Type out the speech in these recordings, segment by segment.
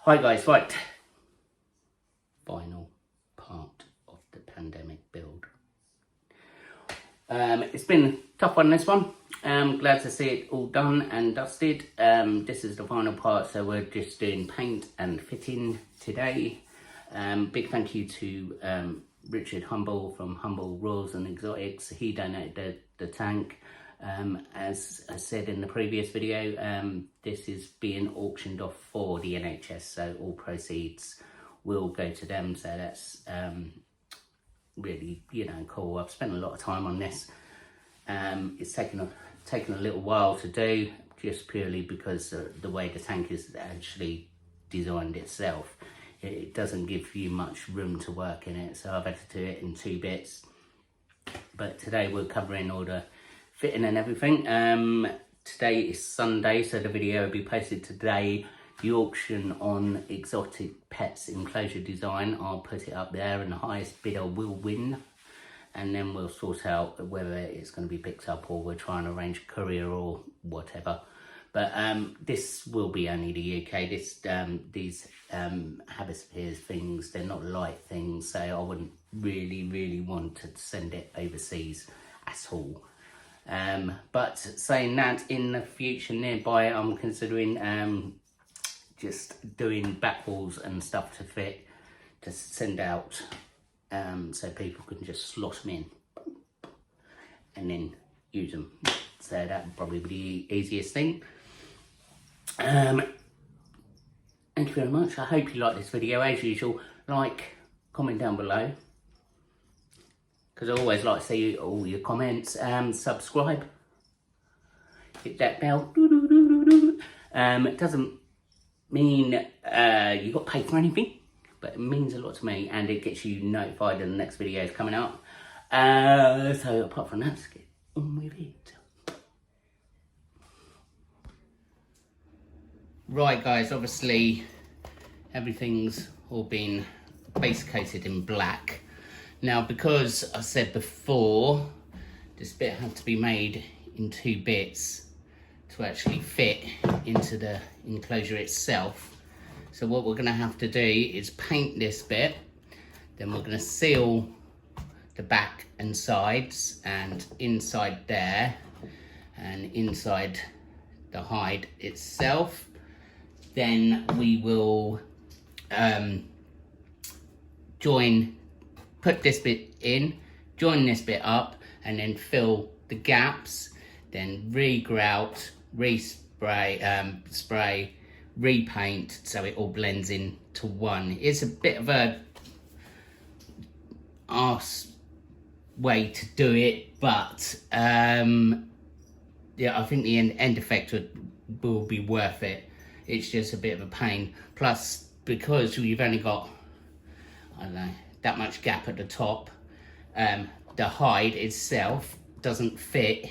Hi guys, right. Final part of the pandemic build. It's been a tough one, this one. Glad to see it all done and dusted. This is the final part, so we're just doing paint and fitting today. Big thank you to Richard Humble from Humble Rules and Exotics. He donated the tank. As I said in the previous video, this is being auctioned off for the NHS, so all proceeds will go to them. So that's really, cool. I've spent a lot of time on this. It's taken a little while to do, just purely because the way the tank is actually designed itself. It doesn't give you much room to work in it, so I've had to do it in 2 bits. But today we're covering all the fitting and everything. Today is Sunday, so the video will be posted today. The auction on Exotic Pets Enclosure design, I'll put it up there, and the highest bidder will win. And then we'll sort out whether it's going to be picked up or we're trying to arrange courier or whatever. But this will be only the UK. These Habispheres things, they're not light things, so I wouldn't really want to send it overseas at all. But saying that, in the future nearby, I'm considering just doing back walls and stuff to fit, to send out, so people can just slot them in and then use them. So that would probably be the easiest thing. Thank you very much. I hope you like this video. As usual, like, comment down below, because I always like to see all your comments. Subscribe, hit that bell. It doesn't mean you got paid for anything, but it means a lot to me, and it gets you notified when the next video is coming out. So apart from that, let's get on with it. Right guys, obviously everything's all been base coated in black. Now, because I said before, this bit had to be made in 2 bits to actually fit into the enclosure itself. So what we're going to have to do is paint this bit, then we're going to seal the back and sides, and inside there, and inside the hide itself. Then we will put this bit in, join this bit up, and then fill the gaps, then re-grout, re-spray, spray, repaint, so it all blends into one. It's a bit of a arse way to do it, but yeah, I think the end effect will be worth it. It's just a bit of a pain. Plus, because you've only got, I don't know, that much gap at the top, the hide itself doesn't fit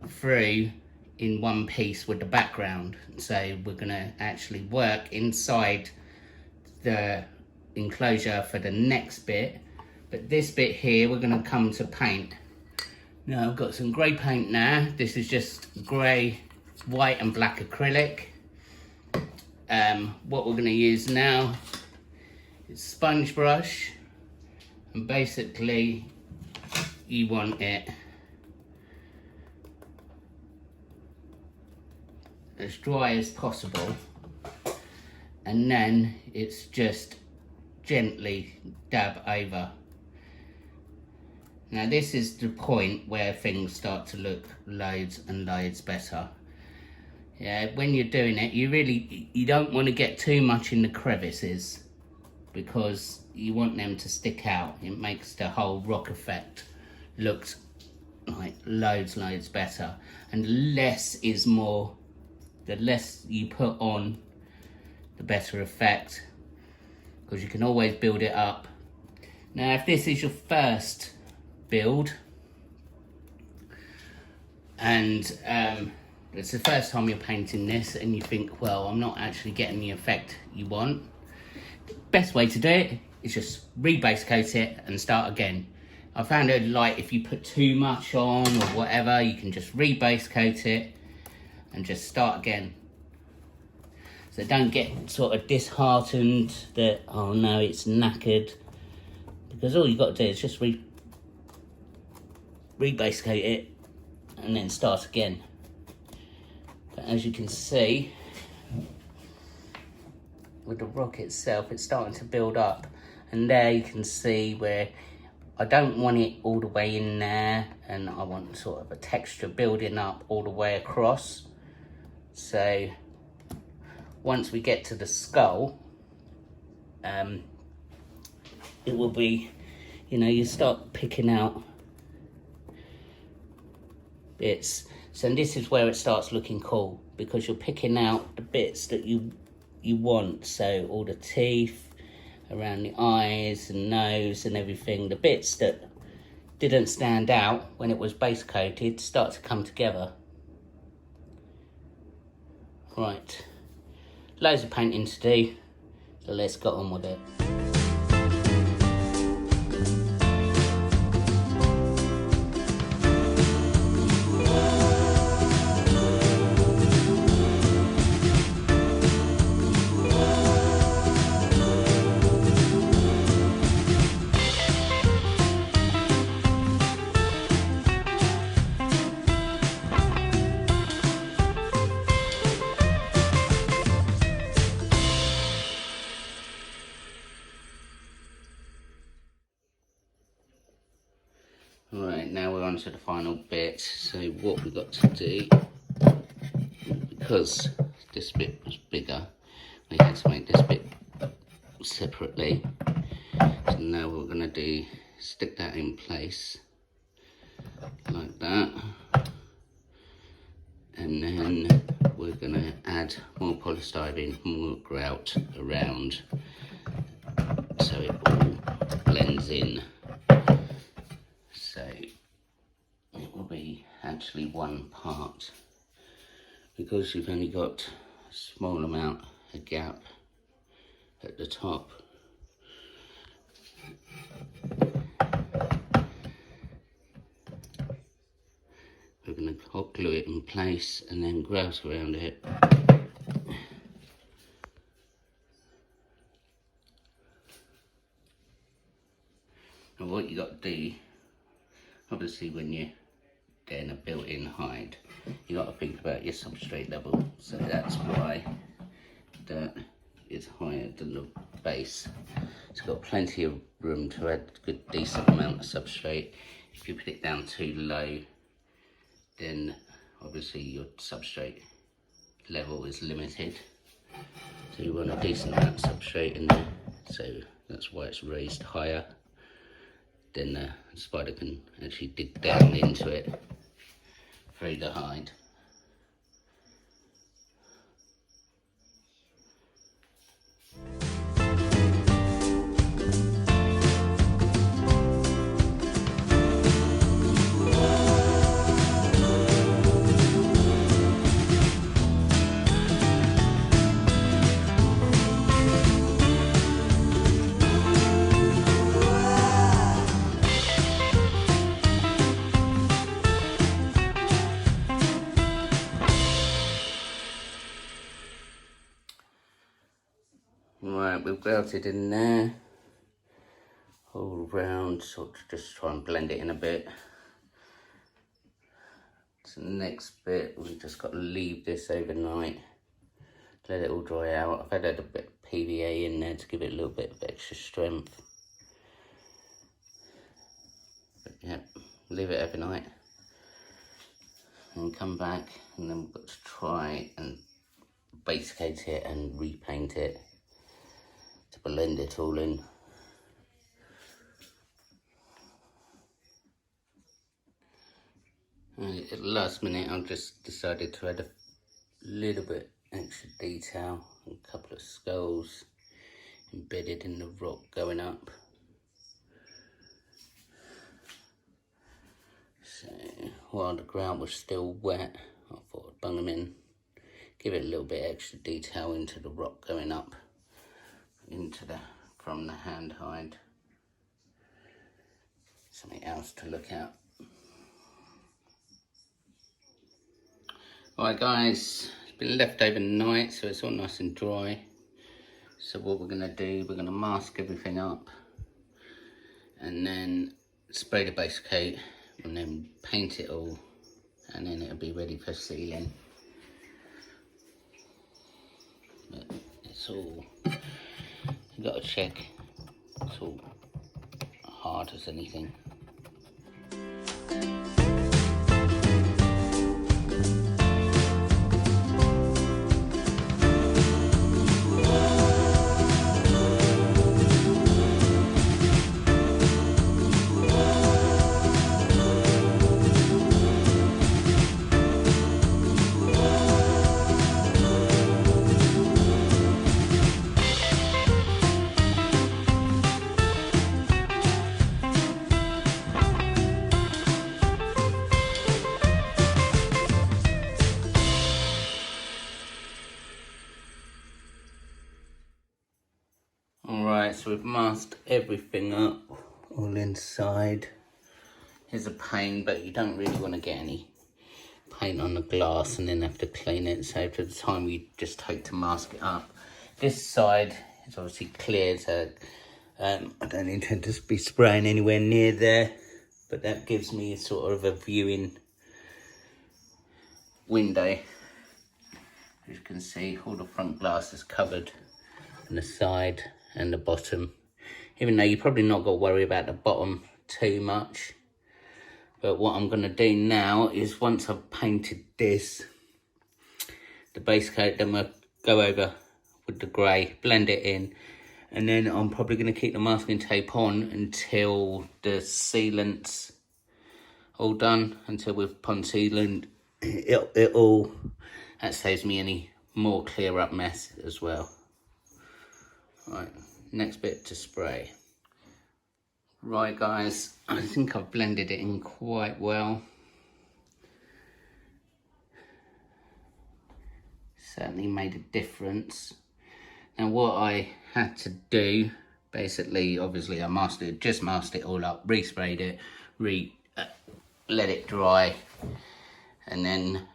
through in one piece with the background. So we're gonna actually work inside the enclosure for the next bit. But this bit here, we're gonna come to paint. Now I've got some grey paint now. This is just grey, white and black acrylic. What we're going to use now is sponge brush, and basically you want it as dry as possible, and then it's just gently dab over. Now this is the point where things start to look loads and loads better. Yeah, when you're doing it, you don't want to get too much in the crevices, because you want them to stick out. It makes the whole rock effect look like loads better. And less is more. The less you put on, the better effect, because you can always build it up. Now, if this is your first build, and it's the first time you're painting this and you think, well, I'm not actually getting the effect you want, the best way to do it is just re-base coat it and start again. I found it, like, if you put too much on or whatever, you can just re-base coat it and just start again. So don't get sort of disheartened that, oh no, it's knackered, because all you've got to do is just rebase coat it and then start again. But as you can see, with the rock itself, it's starting to build up, and there you can see where I don't want it all the way in there, and I want sort of a texture building up all the way across. So once we get to the skull, it will be, you know, you start picking out bits. So this is where it starts looking cool, because you're picking out the bits that you want. So all the teeth around the eyes and nose and everything, the bits that didn't stand out when it was base coated start to come together. Right, loads of painting to do, so let's get on with it. Right, now we're on to the final bit. So what we've got to do, because this bit was bigger, we had to make this bit separately. So now what we're going to do, stick that in place like that, and then we're going to add more polystyrene, more grout around, so it all blends in. So it will be actually one part, because you've only got a small amount of gap at the top. We're going to hot glue it in place and then grout around it. And what you got to do, obviously when you're doing a built-in hide, you got to think about your substrate level. So that's why that is higher than the base. It's got plenty of room to add a good decent amount of substrate. If you put it down too low, then obviously your substrate level is limited. So you want a decent amount of substrate in there. So that's why it's raised higher. Then the spider can actually dig down into it through the hide. Right, we've grouted in there all round, sort of just try and blend it in a bit. So the next bit, we've just got to leave this overnight, let it all dry out. I've added a bit of PVA in there to give it a little bit of extra strength. But yeah, leave it overnight and come back, and then we've got to try and base coat it and repaint it to blend it all in. At the last minute, I've just decided to add a little bit extra detail, a couple of skulls embedded in the rock going up. So while the ground was still wet, I thought I'd bung them in, give it a little bit extra detail into the rock going up from the hand hide. Something else to look at. Alright guys, it's been left overnight, so it's all nice and dry. So what we're going to do, we're going to mask everything up and then spray the base coat and then paint it all, and then it'll be ready for sealing. But it's all, you got to check, it's all hard as anything. Alright, so we've masked everything up, all inside. Here's a pain, but you don't really want to get any paint on the glass and then have to clean it. So for the time you just take to mask it up. This side is obviously clear, so I don't intend to be spraying anywhere near there. But that gives me sort of a viewing window. As you can see, all the front glass is covered on the side and the bottom, even though you're probably not got to worry about the bottom too much. But what I'm going to do now is, once I've painted this, the base coat, then we'll go over with the grey, blend it in, and then I'm probably going to keep the masking tape on until the sealant's all done, until we've pun sealant it all. That saves me any more clear up mess as well. Right, next bit to spray. Right guys, I think I've blended it in quite well. Certainly made a difference. Now what I had to do, basically, obviously I just masked it all up, resprayed it, let it dry, and then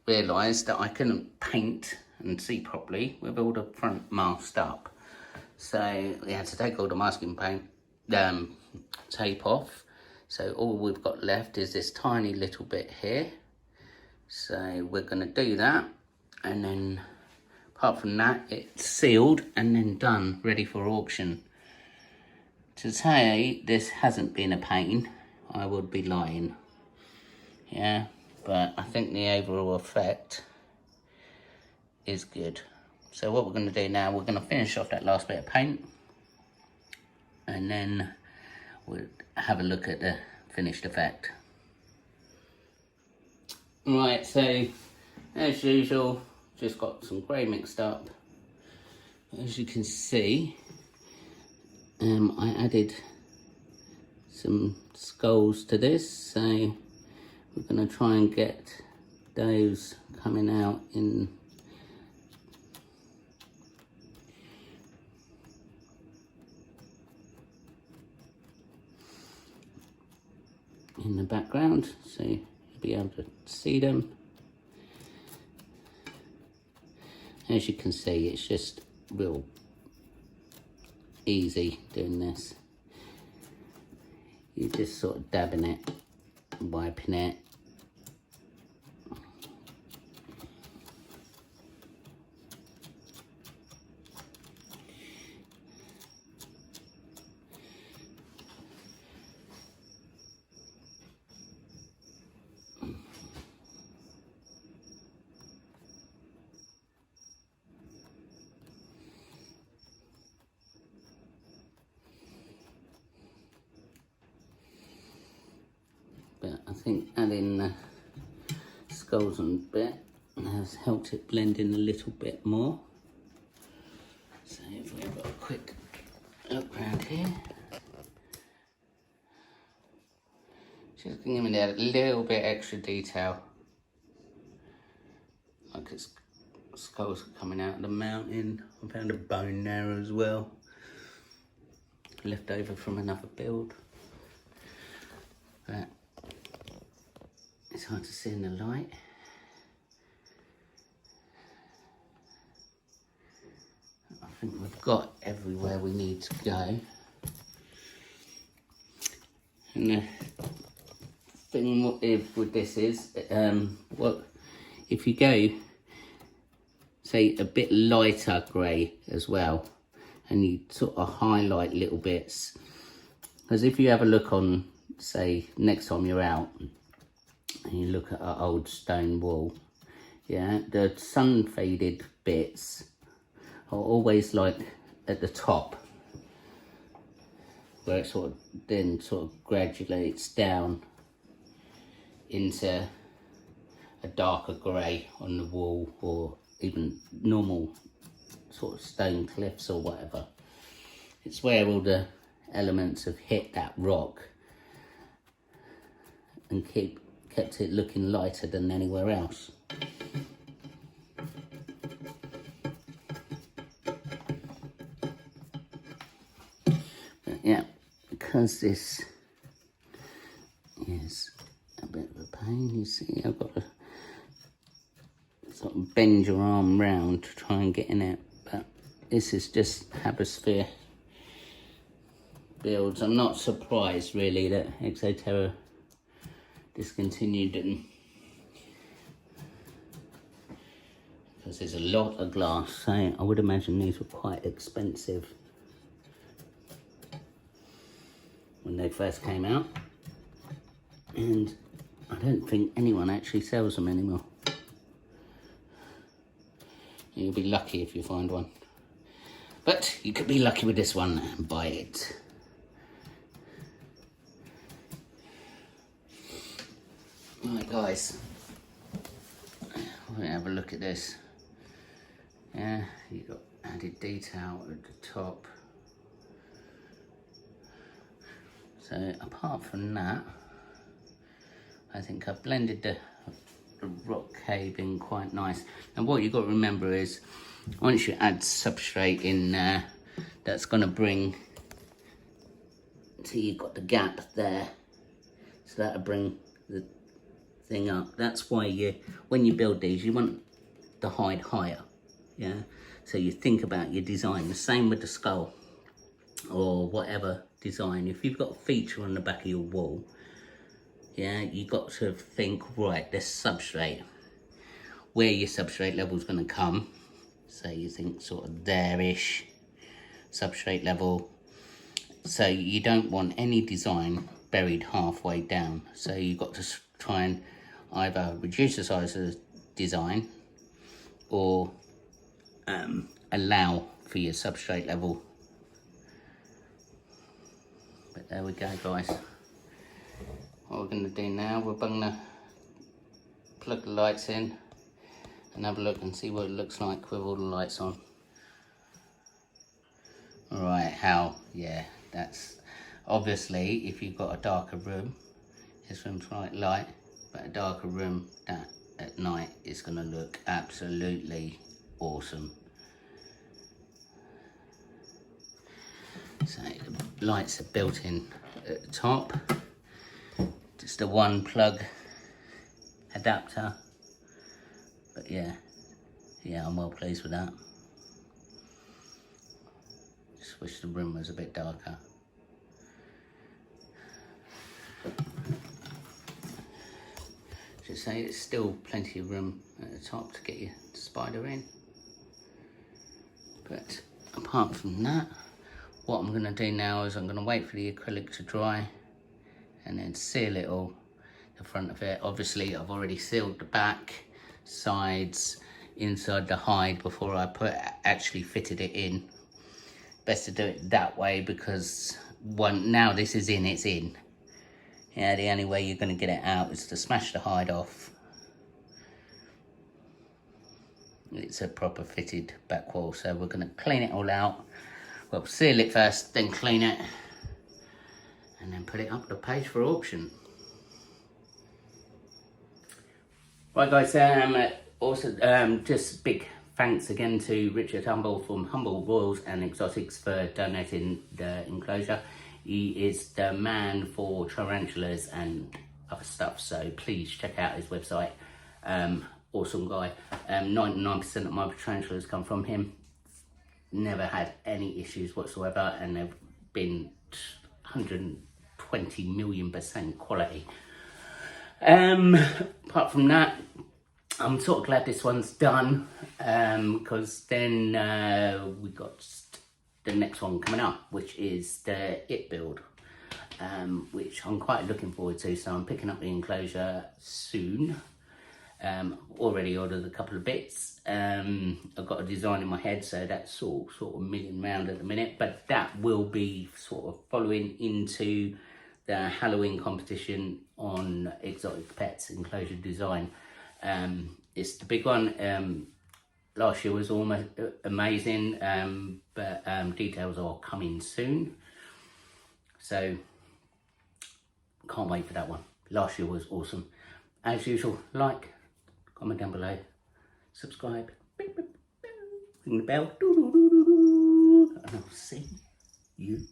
realised that I couldn't paint and see properly with all the front masked up. So we had to take all the masking paint tape off. So all we've got left is this tiny little bit here. So we're going to do that, and then apart from that, it's sealed and then done, ready for auction. To say this hasn't been a pain, I would be lying. Yeah, but I think the overall effect is good. So what we're going to do now, we're going to finish off that last bit of paint, and then we'll have a look at the finished effect. Right, so as usual, just got some grey mixed up. As you can see, I added some skulls to this, so we're going to try and get those coming out in the background, so you'll be able to see them. As you can see, it's just real easy doing this. You're just sort of dabbing it, wiping it. But I think adding the skulls on bit has helped it blend in a little bit more. So if we have a quick look around here, just giving it a little bit extra detail, like its skulls are coming out of the mountain. I found a bone there as well, left over from another build. But it's hard to see in the light. think we've got everywhere we need to go. And the thing with this is, well, if you go, say, a bit lighter grey as well, and you sort of highlight little bits, because if you have a look on, say, next time you're out, and you look at our old stone wall, yeah, the sun faded bits are always like at the top, where it sort of then sort of graduates down into a darker grey on the wall, or even normal sort of stone cliffs or whatever. It's where all the elements have hit that rock and kept it looking lighter than anywhere else. But yeah, because this is a bit of a pain, you see, I've got to sort of bend your arm round to try and get in it, but this is just Habersphere builds. I'm not surprised really that Exoterra discontinued them, because there's a lot of glass, so I would imagine these were quite expensive when they first came out, and I don't think anyone actually sells them anymore. You'll be lucky if you find one, but you could be lucky with this one and buy it. Right guys, we're gonna have a look at this. Yeah, you got added detail at the top. So apart from that, I think I've blended the rock cave in quite nice. And what you've got to remember is, once you add substrate in there, that's going to bring, see, you've got the gap there, so that'll bring the thing up. That's why when you build these, you want the height higher, yeah? So you think about your design, the same with the skull or whatever design. If you've got a feature on the back of your wall, yeah, you got to think, right, this substrate, where your substrate level is going to come. So you think sort of there-ish substrate level. So you don't want any design buried halfway down. So you've got to try and either reduce the size of the design or allow for your substrate level. But there we go, guys. What we're going to do now, we're going to plug the lights in and have a look and see what it looks like with all the lights on. Alright, yeah, that's obviously, if you've got a darker room, this room's quite light, but a darker room that at night is going to look absolutely awesome. So the lights are built in at the top. Just a one plug adapter, but yeah, I'm well pleased with that. Just wish the room was a bit darker. Just say it's still plenty of room at the top to get your spider in. But apart from that, what I'm going to do now is I'm going to wait for the acrylic to dry and then seal it all, the front of it. Obviously I've already sealed the back, sides, inside the hide before I actually fitted it in. Best to do it that way, because now this is in, it's in. Yeah, the only way you're going to get it out is to smash the hide off. It's a proper fitted back wall, so we're going to clean it all out. Well, seal it first, then clean it, and then put it up the page for auction. Right guys, also just big thanks again to Richard Humble from Humble Royals and Exotics for donating the enclosure. He is the man for tarantulas and other stuff, so please check out his website. Awesome guy. 99% of my tarantulas come from him. never had any issues whatsoever, and they've been 120 million% quality. Apart from that, I'm sort of glad this one's done, because then we got the next one coming up, which is the It build, which I'm quite looking forward to. So I'm picking up the enclosure soon. Already ordered a couple of bits. I've got a design in my head, so that's sort of milling around at the minute, but that will be sort of following into the Halloween competition on Exotic Pets Enclosure Design. It's the big one. Last year was almost amazing, but details are coming soon, so can't wait for that one. Last year was awesome. As usual, like, comment down below, subscribe, ring the bell, and I'll see you